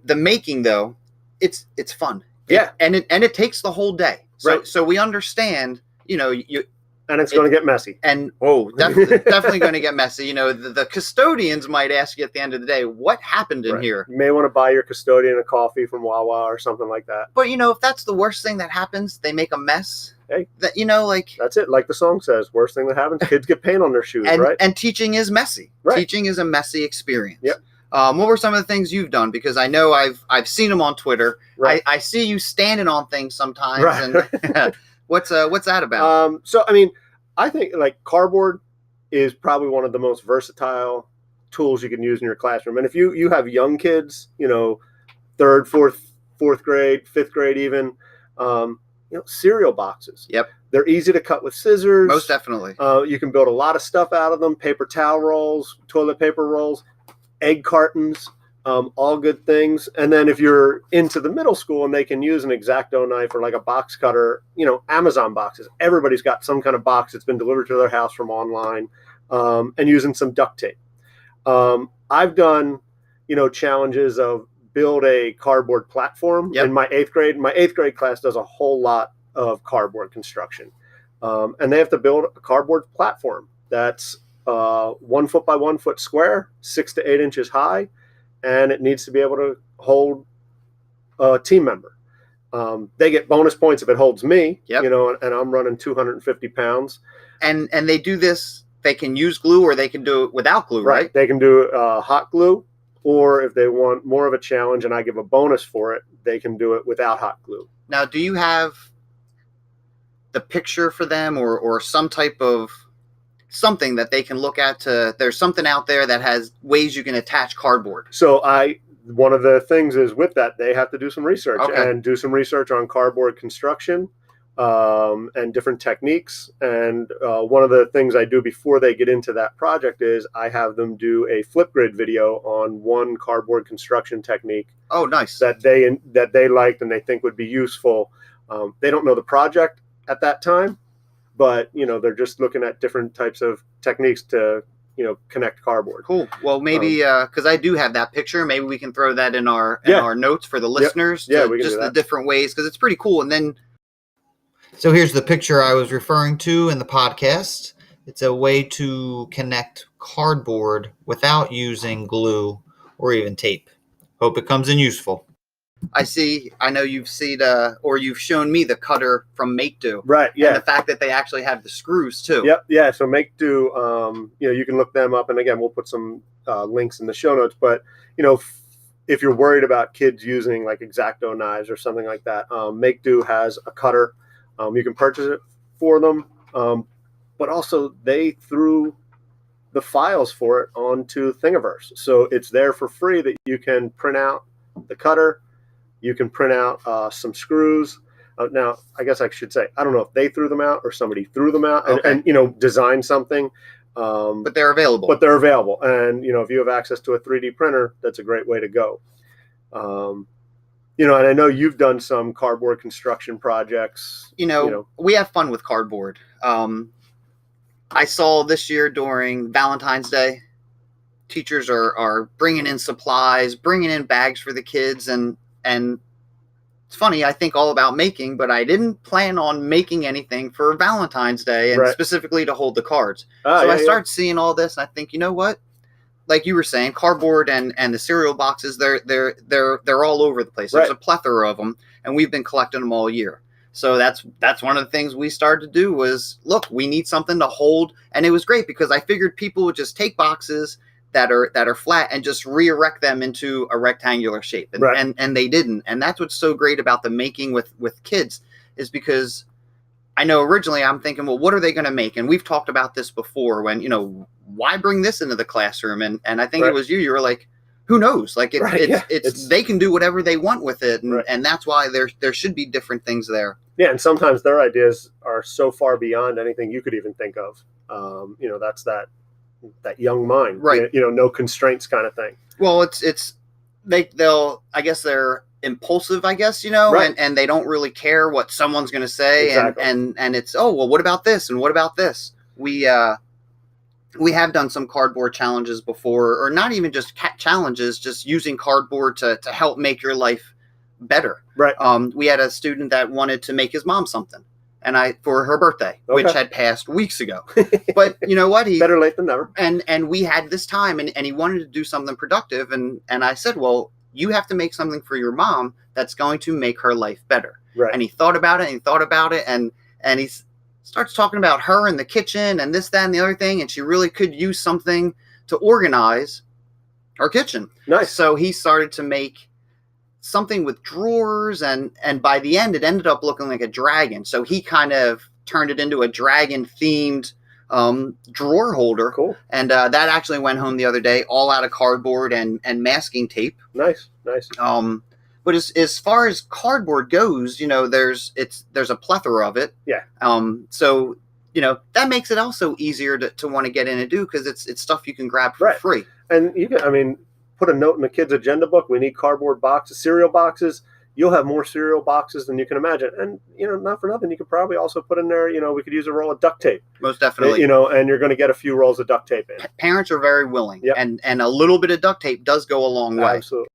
the making though, it's fun. Yeah. And it takes the whole day. So Right. so we understand, And it's going to get messy. And definitely going to get messy. The custodians might ask you at the end of the day, what happened in here? You may want to buy your custodian a coffee from Wawa or something like that. But if that's the worst thing that happens, they make a mess. Hey, that's it. Like the song says, worst thing that happens, kids get paint on their shoes, right? And teaching is messy. Right. Teaching is a messy experience. Yep. What were some of the things you've done? Because I know I've seen them on Twitter. Right. I see you standing on things sometimes. Right. And what's that about? So I think like cardboard is probably one of the most versatile tools you can use in your classroom. And if you have young kids, third, fourth grade, fifth grade, even, cereal boxes. Yep. They're easy to cut with scissors. Most definitely. You can build a lot of stuff out of them. Paper towel rolls, toilet paper rolls, egg cartons, all good things. And then if you're into the middle school and they can use an X-Acto knife or like a box cutter, Amazon boxes. Everybody's got some kind of box that's been delivered to their house from online, and using some duct tape. I've done, challenges of build a cardboard platform. Yep. In my eighth grade. My eighth grade class does a whole lot of cardboard construction. And they have to build a cardboard platform that's 1 foot by 1 foot square, 6 to 8 inches high, and it needs to be able to hold a team member. They get bonus points if it holds me, yep. And I'm running 250 pounds. And they do this, they can use glue or they can do it without glue, right? They can do hot glue, or if they want more of a challenge and I give a bonus for it, they can do it without hot glue. Now, do you have the picture for them or some type of something that they can look at there's something out there that has ways you can attach cardboard? So one of the things is with that, they have to do some research and do some research on cardboard construction, and different techniques. And one of the things I do before they get into that project is I have them do a Flipgrid video on one cardboard construction technique. Oh, nice. That they liked and they think would be useful. They don't know the project at that time, but they're just looking at different types of techniques to connect cardboard. Cool. Well, maybe because I do have that picture, maybe we can throw that in our notes for the listeners. Yeah, we can just do that. The different ways, because it's pretty cool. And then, so here's the picture I was referring to in the podcast. It's a way to connect cardboard without using glue or even tape. Hope it comes in useful. I know you've seen or you've shown me the cutter from Make Do. Right, yeah. And the fact that they actually have the screws too. Yep, yeah. So Make Do, you can look them up, and again, we'll put some links in the show notes. But if you're worried about kids using like X-Acto knives or something like that, Make Do has a cutter. You can purchase it for them, but also they threw the files for it onto Thingiverse, so it's there for free that you can print out the cutter. You can print out some screws. Now, I guess I should say, I don't know if they threw them out or somebody threw them out and design something. But they're available. And, if you have access to a 3D printer, that's a great way to go. And I know you've done some cardboard construction projects. We have fun with cardboard. I saw this year during Valentine's Day, teachers are bringing in supplies, bringing in bags for the kids, and it's funny, I think all about making, but I didn't plan on making anything for Valentine's Day and specifically to hold the cards. I start seeing all this and I think, you know what? Like you were saying, cardboard and the cereal boxes, they're all over the place. There's a plethora of them, and we've been collecting them all year. So that's one of the things we started to do was, look, we need something to hold. And it was great because I figured people would just take boxes that are flat and just re-erect them into a rectangular shape. And they didn't. And that's what's so great about the making with kids, is because I know originally I'm thinking, well, what are they going to make? And we've talked about this before when, why bring this into the classroom? And I think it was you were like, who knows? Like it's they can do whatever they want with it. And that's why there should be different things there. Yeah. And sometimes their ideas are so far beyond anything you could even think of. That's that young mind, right? No constraints kind of thing. Well, they'll I guess they're impulsive, I guess, and they don't really care what someone's going to say. Exactly. And it's, oh, well, what about this? And what about this? we have done some cardboard challenges before, or not even just challenges, just using cardboard to help make your life better. Right. We had a student that wanted to make his mom something, and for her birthday, Okay. which had passed weeks ago. But you know what? Better late than never. And we had this time, and he wanted to do something productive, and I said, well, you have to make something for your mom that's going to make her life better. Right. And he thought about it, and he starts talking about her in the kitchen and this, that, and the other thing, and she really could use something to organize our kitchen. Nice. So he started to make something with drawers, and by the end, it ended up looking like a dragon. So he kind of turned it into a dragon-themed drawer holder. Cool. And that actually went home the other day, all out of cardboard and masking tape. Nice. But as far as cardboard goes, you know, there's a plethora of it. Yeah. So, you know, that makes it also easier to want to get in and do, because it's stuff you can grab for free. And you can, I mean, put a note in the kids' agenda book. We need cardboard boxes, cereal boxes. You'll have more cereal boxes than you can imagine. And, you know, not for nothing, you could probably also put in there, you know, we could use a roll of duct tape. Most definitely. You know, and you're going to get a few rolls of duct tape in. Parents are very willing. Yep. And a little bit of duct tape does go a long way. Absolutely.